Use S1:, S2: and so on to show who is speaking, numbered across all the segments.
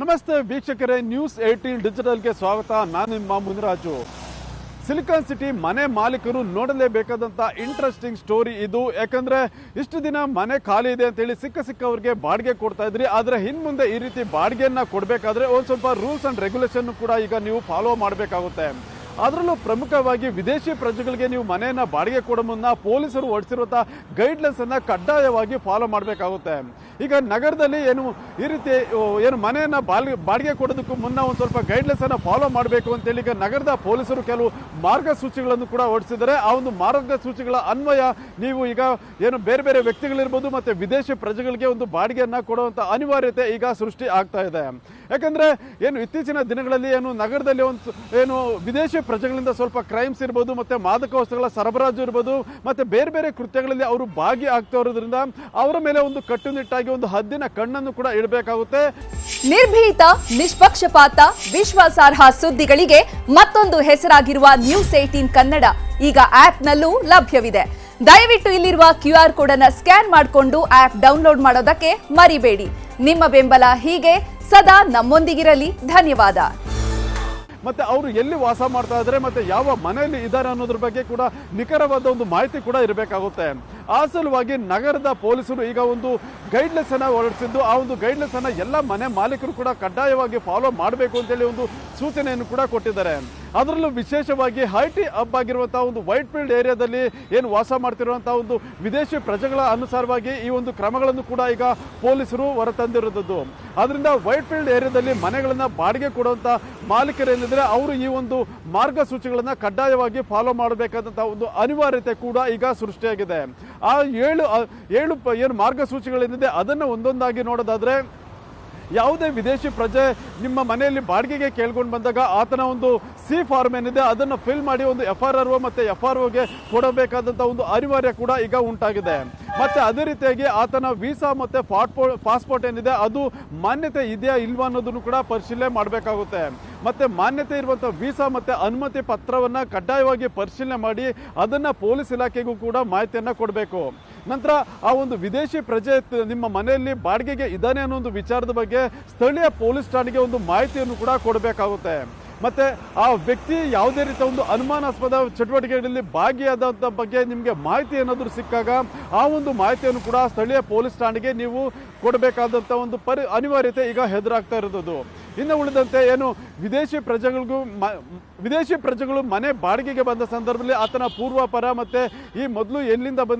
S1: ನಮಸ್ತೆ ವೀಕ್ಷಕರೇ, ನ್ಯೂಸ್ 18 ಡಿಜಿಟಲ್ಗೆ ಸ್ವಾಗತ. ನಾನು ನಿಮ್ಮ ಮುನಿರಾಜು. ಸಿಲಿಕಾನ್ ಸಿಟಿ ಮನೆ ಮಾಲೀಕರು ನೋಡಲೇಬೇಕಾದಂಥ ಇಂಟ್ರೆಸ್ಟಿಂಗ್ ಸ್ಟೋರಿ ಇದು. ಯಾಕಂದರೆ ಇಷ್ಟು ದಿನ ಮನೆ ಖಾಲಿ ಇದೆ ಅಂತೇಳಿ ಸಿಕ್ಕವ್ರಿಗೆ ಬಾಡಿಗೆ ಕೊಡ್ತಾ ಇದ್ರಿ. ಆದರೆ ಇನ್ಮುಂದೆ ಈ ರೀತಿ ಬಾಡಿಗೆಯನ್ನು ಕೊಡಬೇಕಾದ್ರೆ ಒಂದು ಸ್ವಲ್ಪ ರೂಲ್ಸ್ ಆ್ಯಂಡ್ ರೆಗ್ಯುಲೇಷನ್ ಕೂಡ ಈಗ ನೀವು ಫಾಲೋ ಮಾಡಬೇಕಾಗುತ್ತೆ. ಅದರಲ್ಲೂ ಪ್ರಮುಖವಾಗಿ ವಿದೇಶಿ ಪ್ರಜೆಗಳಿಗೆ ನೀವು ಮನೆಯನ್ನು ಬಾಡಿಗೆ ಕೊಡೋ ಮುನ್ನ ಪೊಲೀಸರು ಹೊರಡಿಸಿರುವಂಥ ಗೈಡ್ಲೈನ್ಸನ್ನು ಕಡ್ಡಾಯವಾಗಿ ಫಾಲೋ ಮಾಡಬೇಕಾಗುತ್ತೆ. ಈಗ ನಗರದಲ್ಲಿ ಈ ರೀತಿ ಮನೆಯನ್ನು ಬಾಡಿಗೆ ಕೊಡೋದಕ್ಕೂ ಮುನ್ನ ಒಂದು ಸ್ವಲ್ಪ ಗೈಡ್ಲೈನ್ಸನ್ನು ಫಾಲೋ ಮಾಡಬೇಕು ಅಂತೇಳಿ ಈಗ ನಗರದ ಪೊಲೀಸರು ಕೆಲವು ಮಾರ್ಗಸೂಚಿಗಳನ್ನು ಕೂಡ ಹೊರಡಿಸಿದ್ದಾರೆ. ಆ ಒಂದು ಮಾರ್ಗಸೂಚಿಗಳ ಅನ್ವಯ ನೀವು ಈಗ ಬೇರೆ ಬೇರೆ ವ್ಯಕ್ತಿಗಳಿರ್ಬೋದು ಮತ್ತು ವಿದೇಶಿ ಪ್ರಜೆಗಳಿಗೆ ಒಂದು ಬಾಡಿಗೆಯನ್ನು ಕೊಡುವಂಥ ಅನಿವಾರ್ಯತೆ ಈಗ ಸೃಷ್ಟಿ ಆಗ್ತಾ ಇದೆ. ಯಾಕಂದರೆ ಇತ್ತೀಚಿನ ದಿನಗಳಲ್ಲಿ ನಗರದಲ್ಲಿ ವಿದೇಶಿ ಪ್ರಜೆಗಳಿಂದ ಸ್ವಲ್ಪ ಕ್ರೈಮ್ಸ್ ಇರ್ಬೋದು, ಮತ್ತು ಮಾದಕ ವಸ್ತುಗಳ ಸರಬರಾಜು ಇರ್ಬೋದು, ಮತ್ತು ಬೇರೆ ಬೇರೆ ಕೃತ್ಯಗಳಲ್ಲಿ ಅವರು ಭಾಗಿಯಾಗ್ತಾ ಇರೋದ್ರಿಂದ ಅವರ ಮೇಲೆ ಒಂದು ಕಟ್ಟುನಿಟ್ಟಾಗಿ ಒಂದು ಹದ್ದಿನ ಕಣ್ಣನ್ನು ಕೂಡ ಇಡಬೇಕಾಗುತ್ತೆ.
S2: ನಿರ್ಭೀತ, ನಿಷ್ಪಕ್ಷಪಾತ, ವಿಶ್ವಾಸಾರ್ಹ ಸುದ್ದಿಗಳಿಗೆ ಮತ್ತೊಂದು ಹೆಸರಾಗಿರುವ ನ್ಯೂಸ್ 18 ಕನ್ನಡ ಈಗ ಆಪ್ನಲ್ಲೂ ಲಭ್ಯವಿದೆ. ದಯವಿಟ್ಟು ಇಲ್ಲಿರುವ QR ಕೋಡ್ ಅನ್ನು ಸ್ಕ್ಯಾನ್ ಮಾಡಿಕೊಂಡು ಆಪ್ ಡೌನ್ಲೋಡ್ ಮಾಡೋದಕ್ಕೆ ಮರಿಬೇಡಿ. ನಿಮ್ಮ ಬೆಂಬಲ ಹೀಗೆ ಸದಾ ನಮ್ಮೊಂದಿಗಿರಲಿ. ಧನ್ಯವಾದ.
S1: ಮತ್ತು ಅವರು ಎಲ್ಲಿ ವಾಸ ಮಾಡ್ತಾ ಇದ್ದಾರೆ ಮತ್ತು ಯಾವ ಮನೆಯಲ್ಲಿ ಇದ್ದಾರೆ ಅನ್ನೋದ್ರ ಬಗ್ಗೆ ಕೂಡ ನಿಖರವಾದ ಒಂದು ಮಾಹಿತಿ ಕೂಡ ಇರಬೇಕಾಗುತ್ತೆ. ಆ ಸಲುವಾಗಿ ನಗರದ ಪೊಲೀಸರು ಈಗ ಒಂದು ಗೈಡ್ಲೈನ್ಸ್ ಅನ್ನು ಹೊರಡಿಸಿದ್ದು, ಆ ಒಂದು ಗೈಡ್ಲೈನ್ಸ್ ಅನ್ನು ಎಲ್ಲ ಮನೆ ಮಾಲೀಕರು ಕೂಡ ಕಡ್ಡಾಯವಾಗಿ ಫಾಲೋ ಮಾಡಬೇಕು ಅಂತೇಳಿ ಒಂದು ಸೂಚನೆಯನ್ನು ಕೂಡ ಕೊಟ್ಟಿದ್ದಾರೆ. ಅದರಲ್ಲೂ ವಿಶೇಷವಾಗಿ ಐಟಿ ಹಬ್ ಆಗಿರುವಂಥ ಒಂದು ವೈಟ್ ಫೀಲ್ಡ್ ಏರಿಯಾದಲ್ಲಿ ವಾಸ ಮಾಡ್ತಿರುವಂಥ ಒಂದು ವಿದೇಶಿ ಪ್ರಜೆಗಳ ಅನುಸಾರವಾಗಿ ಈ ಒಂದು ಕ್ರಮಗಳನ್ನು ಕೂಡ ಈಗ ಪೊಲೀಸರು ಹೊರತಂದಿರುವುದು. ಅದರಿಂದ ವೈಟ್ ಫೀಲ್ಡ್ ಏರಿಯಾದಲ್ಲಿ ಮನೆಗಳನ್ನು ಬಾಡಿಗೆ ಕೊಡುವಂಥ ಮಾಲೀಕರೇನಿದ್ರೆ ಅವರು ಈ ಒಂದು ಮಾರ್ಗಸೂಚಿಗಳನ್ನು ಕಡ್ಡಾಯವಾಗಿ ಫಾಲೋ ಮಾಡಬೇಕಾದಂಥ ಒಂದು ಅನಿವಾರ್ಯತೆ ಕೂಡ ಈಗ ಸೃಷ್ಟಿಯಾಗಿದೆ. ಆ ಏಳು ಮಾರ್ಗಸೂಚಿಗಳೇನಿದೆ ಅದನ್ನು ಒಂದೊಂದಾಗಿ ನೋಡೋದಾದ್ರೆ, ಯಾವುದೇ ವಿದೇಶಿ ಪ್ರಜೆ ನಿಮ್ಮ ಮನೆಯಲ್ಲಿ ಬಾಡಿಗೆಗೆ ಕೇಳ್ಕೊಂಡು ಬಂದಾಗ ಆತನ ಒಂದು ಸಿ ಫಾರ್ಮ್ ಏನಿದೆ ಅದನ್ನು ಫಿಲ್ ಮಾಡಿ ಒಂದು FRRO ಮತ್ತು FROಗೆ ಕೊಡಬೇಕಾದಂಥ ಒಂದು ಅನಿವಾರ್ಯ ಕೂಡ ಈಗ ಉಂಟಾಗಿದೆ. ಮತ್ತು ಅದೇ ರೀತಿಯಾಗಿ ಆತನ ವೀಸಾ ಮತ್ತು ಪಾಸ್ಪೋರ್ಟ್ ಏನಿದೆ ಅದು ಮಾನ್ಯತೆ ಇದೆಯಾ ಇಲ್ವಾ ಅನ್ನೋದನ್ನು ಕೂಡ ಪರಿಶೀಲನೆ ಮಾಡಬೇಕಾಗುತ್ತೆ. ಮತ್ತು ಮಾನ್ಯತೆ ಇರುವಂಥ ವೀಸಾ ಮತ್ತು ಅನುಮತಿ ಪತ್ರವನ್ನು ಕಡ್ಡಾಯವಾಗಿ ಪರಿಶೀಲನೆ ಮಾಡಿ ಅದನ್ನು ಪೊಲೀಸ್ ಇಲಾಖೆಗೂ ಕೂಡ ಮಾಹಿತಿಯನ್ನು ಕೊಡಬೇಕು. ನಂತರ ಆ ಒಂದು ವಿದೇಶಿ ಪ್ರಜೆ ನಿಮ್ಮ ಮನೆಯಲ್ಲಿ ಬಾಡಿಗೆಗೆ ಇದ್ದಾನೆ ಅನ್ನೋ ಒಂದು ವಿಚಾರದ ಬಗ್ಗೆ ಸ್ಥಳೀಯ ಪೊಲೀಸ್ ಠಾಣೆಗೆ ಒಂದು ಮಾಹಿತಿಯನ್ನು ಕೂಡ ಕೊಡಬೇಕಾಗುತ್ತೆ. ಮತ್ತು ಆ ವ್ಯಕ್ತಿ ಯಾವುದೇ ರೀತಿಯ ಒಂದು ಅನುಮಾನಾಸ್ಪದ ಚಟುವಟಿಕೆಗಳಲ್ಲಿ ಭಾಗಿಯಾದಂಥ ಬಗ್ಗೆ ನಿಮಗೆ ಮಾಹಿತಿ ಏನಾದರೂ ಸಿಕ್ಕಾಗ ಆ ಒಂದು ಮಾಹಿತಿಯನ್ನು ಕೂಡ ಸ್ಥಳೀಯ ಪೊಲೀಸ್ ಠಾಣೆಗೆ ನೀವು ಕೊಡಬೇಕಾದಂಥ ಒಂದು ಅನಿವಾರ್ಯತೆ ಈಗ ಎದುರಾಗ್ತಾ ಇರೋದು. ಇನ್ನು ಉಳಿದಂತೆ ವಿದೇಶಿ ಪ್ರಜೆಗಳು ಮನೆ ಬಾಡಿಗೆಗೆ ಬಂದ ಸಂದರ್ಭದಲ್ಲಿ ಆತನ ಪೂರ್ವಾಪರ ಮತ್ತು ಈ ಮೊದಲು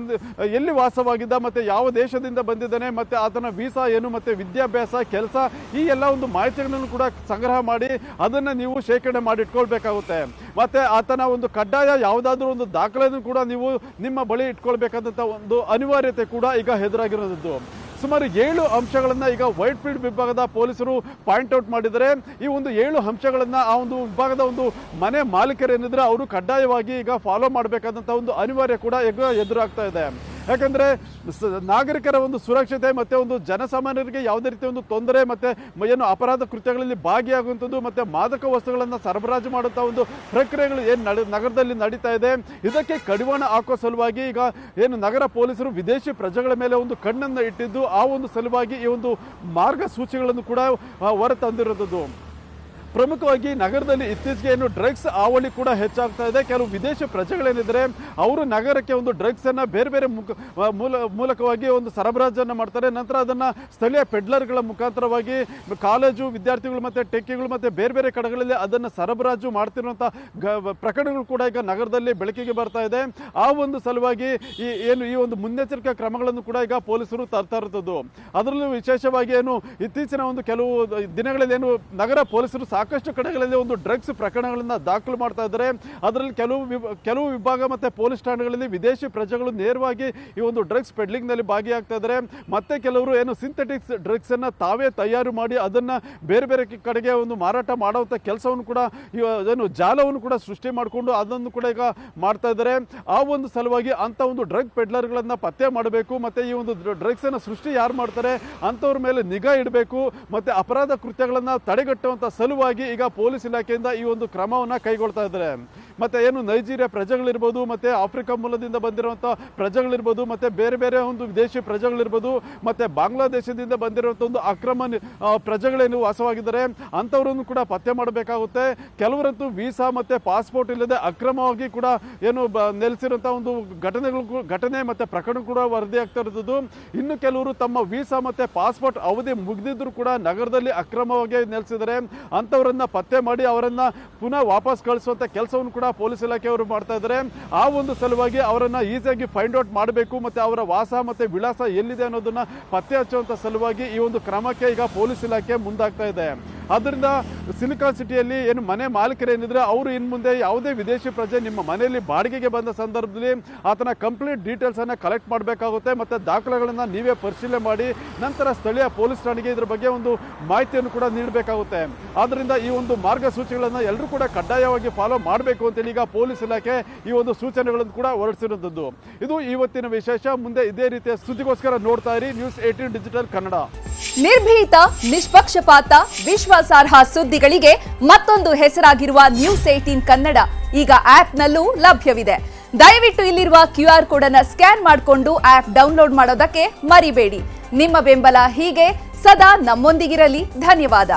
S1: ಎಲ್ಲಿ ವಾಸವಾಗಿದ್ದ ಮತ್ತು ಯಾವ ದೇಶದಿಂದ ಬಂದಿದ್ದಾನೆ ಮತ್ತು ಆತನ ವೀಸಾ ಏನು ಮತ್ತು ವಿದ್ಯಾಭ್ಯಾಸ, ಕೆಲಸ, ಈ ಎಲ್ಲ ಒಂದು ಮಾಹಿತಿಗಳನ್ನು ಕೂಡ ಸಂಗ್ರಹ ಮಾಡಿ ಅದನ್ನು ನೀವು ಶೇಖರಣೆ ಮಾಡಿ ಇಟ್ಕೊಳ್ಬೇಕಾಗುತ್ತೆ. ಮತ್ತು ಆತನ ಒಂದು ಕಡ್ಡಾಯ ಯಾವುದಾದ್ರೂ ಒಂದು ದಾಖಲೆಯನ್ನು ಕೂಡ ನೀವು ನಿಮ್ಮ ಬಳಿ ಇಟ್ಕೊಳ್ಬೇಕಾದಂಥ ಒಂದು ಅನಿವಾರ್ಯತೆ ಕೂಡ ಈಗ ಎದುರಾಗಿರೋದು. ಸುಮಾರು 7 ಅಂಶಗಳನ್ನು ಈಗ ವೈಟ್ ಫೀಲ್ಡ್ ವಿಭಾಗದ ಪೊಲೀಸರು ಪಾಯಿಂಟ್ ಔಟ್ ಮಾಡಿದರೆ ಈ ಒಂದು 7 ಅಂಶಗಳನ್ನು ಆ ಒಂದು ವಿಭಾಗದ ಒಂದು ಮನೆ ಮಾಲೀಕರೇನಿದ್ರೆ ಅವರು ಕಡ್ಡಾಯವಾಗಿ ಈಗ ಫಾಲೋ ಮಾಡಬೇಕಾದಂಥ ಒಂದು ಅನಿವಾರ್ಯ ಕೂಡ ಈಗ ಎದುರಾಗ್ತಾ ಇದೆ. ಯಾಕಂದರೆ ನಾಗರಿಕರ ಒಂದು ಸುರಕ್ಷತೆ ಮತ್ತು ಒಂದು ಜನಸಾಮಾನ್ಯರಿಗೆ ಯಾವುದೇ ರೀತಿಯ ಒಂದು ತೊಂದರೆ ಮತ್ತು ಅಪರಾಧ ಕೃತ್ಯಗಳಲ್ಲಿ ಭಾಗಿಯಾಗುವಂಥದ್ದು ಮತ್ತು ಮಾದಕ ವಸ್ತುಗಳನ್ನು ಸರಬರಾಜು ಮಾಡುವಂಥ ಒಂದು ಪ್ರಕ್ರಿಯೆಗಳು ನಗರದಲ್ಲಿ ನಡೀತಾ ಇದೆ. ಇದಕ್ಕೆ ಕಡಿವಾಣ ಹಾಕೋ ಸಲುವಾಗಿ ಈಗ ನಗರ ಪೊಲೀಸರು ವಿದೇಶಿ ಪ್ರಜೆಗಳ ಮೇಲೆ ಒಂದು ಕಣ್ಣನ್ನು ಇಟ್ಟಿದ್ದು, ಆ ಒಂದು ಸಲುವಾಗಿ ಈ ಒಂದು ಮಾರ್ಗಸೂಚಿಗಳನ್ನು ಕೂಡ ಹೊರತಂದಿರೋದು. ಪ್ರಮುಖವಾಗಿ ನಗರದಲ್ಲಿ ಇತ್ತೀಚೆಗೆ ಡ್ರಗ್ಸ್ ಹಾವಳಿ ಕೂಡ ಹೆಚ್ಚಾಗ್ತಾ ಇದೆ. ಕೆಲವು ವಿದೇಶಿ ಪ್ರಜೆಗಳೇನಿದ್ದಾರೆ ಅವರು ನಗರಕ್ಕೆ ಒಂದು ಡ್ರಗ್ಸನ್ನು ಬೇರೆ ಬೇರೆ ಮೂಲಕವಾಗಿ ಒಂದು ಸರಬರಾಜನ್ನು ಮಾಡ್ತಾರೆ. ನಂತರ ಅದನ್ನು ಸ್ಥಳೀಯ ಪೆಡ್ಲರ್ಗಳ ಮುಖಾಂತರವಾಗಿ ಕಾಲೇಜು ವಿದ್ಯಾರ್ಥಿಗಳು ಮತ್ತು ಟೆಕ್ಕಿಗಳು ಮತ್ತು ಬೇರೆ ಬೇರೆ ಕಡೆಗಳಲ್ಲಿ ಅದನ್ನು ಸರಬರಾಜು ಮಾಡ್ತಿರುವಂಥ ಪ್ರಕರಣಗಳು ಕೂಡ ಈಗ ನಗರದಲ್ಲಿ ಬೆಳಕಿಗೆ ಬರ್ತಾ ಇದೆ. ಆ ಒಂದು ಸಲುವಾಗಿ ಈ ಒಂದು ಮುನ್ನೆಚ್ಚರಿಕಾ ಕ್ರಮಗಳನ್ನು ಕೂಡ ಈಗ ಪೊಲೀಸರು ತರ್ತಾ ಇರೋದು. ಅದರಲ್ಲೂ ವಿಶೇಷವಾಗಿ ಇತ್ತೀಚಿನ ಒಂದು ಕೆಲವು ದಿನಗಳಲ್ಲಿ ನಗರ ಪೊಲೀಸರು ಸಾಕಷ್ಟು ಕಡೆಗಳಲ್ಲಿ ಒಂದು ಡ್ರಗ್ಸ್ ಪ್ರಕರಣಗಳನ್ನು ದಾಖಲು ಮಾಡ್ತಾ ಇದ್ದಾರೆ. ಅದರಲ್ಲಿ ಕೆಲವು ವಿಭಾಗ ಮತ್ತು ಪೊಲೀಸ್ ಠಾಣೆಗಳಲ್ಲಿ ವಿದೇಶಿ ಪ್ರಜೆಗಳು ನೇರವಾಗಿ ಈ ಒಂದು ಡ್ರಗ್ಸ್ ಪೆಡ್ಲಿಂಗ್ನಲ್ಲಿ ಭಾಗಿಯಾಗ್ತಾ ಇದ್ದಾರೆ. ಮತ್ತೆ ಕೆಲವರು ಸಿಂಥೆಟಿಕ್ಸ್ ಡ್ರಗ್ಸನ್ನು ತಾವೇ ತಯಾರು ಮಾಡಿ ಅದನ್ನು ಬೇರೆ ಬೇರೆ ಕಡೆಗೆ ಒಂದು ಮಾರಾಟ ಮಾಡುವಂಥ ಕೆಲಸವನ್ನು ಕೂಡ ಜಾಲವನ್ನು ಕೂಡ ಸೃಷ್ಟಿ ಮಾಡಿಕೊಂಡು ಅದನ್ನು ಕೂಡ ಈಗ ಮಾಡ್ತಾ ಇದ್ದಾರೆ. ಆ ಒಂದು ಸಲುವಾಗಿ ಅಂಥ ಒಂದು ಡ್ರಗ್ ಪೆಡ್ಲರ್ಗಳನ್ನು ಪತ್ತೆ ಮಾಡಬೇಕು ಮತ್ತು ಈ ಒಂದು ಡ್ರಗ್ಸನ್ನು ಸೃಷ್ಟಿ ಯಾರು ಮಾಡ್ತಾರೆ ಅಂಥವ್ರ ಮೇಲೆ ನಿಗಾ ಇಡಬೇಕು ಮತ್ತು ಅಪರಾಧ ಕೃತ್ಯಗಳನ್ನು ತಡೆಗಟ್ಟುವಂಥ ಸಲುವಾಗಿ ಸಲುವಾಗಿ ಈಗ ಪೊಲೀಸ್ ಇಲಾಖೆಯಿಂದ ಈ ಒಂದು ಕ್ರಮವನ್ನು ಕೈಗೊಳ್ತಾ ಇದ್ದಾರೆ. ಮತ್ತೆ ಏನು ನೈಜೀರಿಯಾ ಪ್ರಜೆಗಳಿರ್ಬೋದು, ಮತ್ತೆ ಆಫ್ರಿಕಾ ಮೂಲದಿಂದ ಬಂದಿರುವಂಥ ಪ್ರಜೆಗಳಿರ್ಬೋದು, ಮತ್ತೆ ಬೇರೆ ಬೇರೆ ಒಂದು ವಿದೇಶಿ ಪ್ರಜೆಗಳಿರ್ಬೋದು, ಮತ್ತೆ ಬಾಂಗ್ಲಾದೇಶದಿಂದ ಬಂದಿರುವಂಥ ಒಂದು ಅಕ್ರಮ ಪ್ರಜೆಗಳೇನು ವಾಸವಾಗಿದ್ದಾರೆ ಅಂಥವ್ರನ್ನು ಕೂಡ ಪತ್ತೆ ಮಾಡಬೇಕಾಗುತ್ತೆ. ಕೆಲವರಂತೂ ವೀಸಾ ಮತ್ತೆ ಪಾಸ್ಪೋರ್ಟ್ ಇಲ್ಲದೆ ಅಕ್ರಮವಾಗಿ ಕೂಡ ಏನು ನೆಲೆಸಿರುವಂಥ ಒಂದು ಘಟನೆ ಮತ್ತೆ ಪ್ರಕರಣ ಕೂಡ ವರದಿ ಆಗ್ತಾ ಇರೋದು. ಇನ್ನು ಕೆಲವರು ತಮ್ಮ ವೀಸಾ ಮತ್ತೆ ಪಾಸ್ಪೋರ್ಟ್ ಅವಧಿ ಮುಗಿದಿದ್ರು ಕೂಡ ನಗರದಲ್ಲಿ ಅಕ್ರಮವಾಗಿ ನೆಲೆಸಿದ್ದಾರೆ. ಅಂಥವರನ್ನ ಪತ್ತೆ ಮಾಡಿ ಅವರನ್ನ ಪುನಃ ವಾಪಸ್ ಕಳಿಸುವಂಥ ಕೆಲಸವನ್ನು ಕೂಡ ಪೊಲೀಸ್ ಇಲಾಖೆಯವರು ಮಾಡ್ತಾ ಇದ್ದಾರೆ. ಆ ಒಂದು ಸಲುವಾಗಿ ಅವರನ್ನ ಈಸಿಯಾಗಿ ಫೈಂಡ್ ಔಟ್ ಮಾಡಬೇಕು, ಮತ್ತೆ ಅವರ ವಾಸ ಮತ್ತೆ ವಿಳಾಸ ಎಲ್ಲಿದೆ ಅನ್ನೋದನ್ನ ಪತ್ತೆ ಹಚ್ಚುವಂತ ಸಲುವಾಗಿ ಈ ಒಂದು ಕ್ರಮಕ್ಕೆ ಈಗ ಪೊಲೀಸ್ ಇಲಾಖೆ ಮುಂದಾಗ್ತಾ ಇದೆ. ಅದರಿಂದ ಸಿಲಿಕಾನ್ ಸಿಟಿಯಲ್ಲಿ ಏನು ಮನೆ ಮಾಲೀಕರೇನಿದ್ರೆ ಅವರು ಇನ್ನು ಮುಂದೆ ಯಾವುದೇ ವಿದೇಶಿ ಪ್ರಜೆ ನಿಮ್ಮ ಮನೆಯಲ್ಲಿ ಬಾಡಿಗೆಗೆ ಬಂದ ಸಂದರ್ಭದಲ್ಲಿ ಆತನ ಕಂಪ್ಲೀಟ್ ಡೀಟೇಲ್ಸ್ ಅನ್ನ ಕಲೆಕ್ಟ್ ಮಾಡಬೇಕಾಗುತ್ತೆ. ಮತ್ತೆ ದಾಖಲೆಗಳನ್ನ ನೀವೇ ಪರಿಶೀಲನೆ ಮಾಡಿ ನಂತರ ಸ್ಥಳೀಯ ಪೊಲೀಸ್ ಠಾಣೆಗೆ ಇದ್ರ ಬಗ್ಗೆ ಒಂದು ಮಾಹಿತಿಯನ್ನು ಕೂಡ ನೀಡಬೇಕಾಗುತ್ತೆ. ಆದ್ರಿಂದ ಈ ಒಂದು ಮಾರ್ಗಸೂಚಿಗಳನ್ನ ಎಲ್ಲರೂ ಕೂಡ ಕಡ್ಡಾಯವಾಗಿ ಫಾಲೋ ಮಾಡಬೇಕು ಅಂತೇಳಿ ಈಗ ಪೊಲೀಸ್ ಇಲಾಖೆ ಈ ಒಂದು ಸೂಚನೆಗಳನ್ನು ಕೂಡ ಹೊರಡಿಸಿರುವಂಥದ್ದು. ಇದು ಇವತ್ತಿನ ವಿಶೇಷ. ಮುಂದೆ ಇದೇ ರೀತಿಯ ಸುದ್ದಿಗೋಸ್ಕರ ನೋಡ್ತಾ ಇರಿ ನ್ಯೂಸ್ 18 ಡಿಜಿಟಲ್ ಕನ್ನಡ.
S2: ನಿರ್ಭೀತ, ನಿಷ್ಪಕ್ಷಪಾತ, ವಿಶ್ವಾಸಾರ್ಹ ಸುದ್ದಿಗಳಿಗೆ ಮತ್ತೊಂದು ಹೆಸರಾಗಿರುವ ನ್ಯೂಸ್ 18 ಕನ್ನಡ ಈಗ ಆಪ್ನಲ್ಲೂ ಲಭ್ಯವಿದೆ. ದಯವಿಟ್ಟು ಇಲ್ಲಿರುವ QR ಕೋಡ್ ಅನ್ನು ಸ್ಕ್ಯಾನ್ ಮಾಡಿಕೊಂಡು ಆಪ್ ಡೌನ್ಲೋಡ್ ಮಾಡೋದಕ್ಕೆ ಮರಿಬೇಡಿ. ನಿಮ್ಮ ಬೆಂಬಲ ಹೀಗೆ ಸದಾ ನಮ್ಮೊಂದಿಗಿರಲಿ. ಧನ್ಯವಾದ.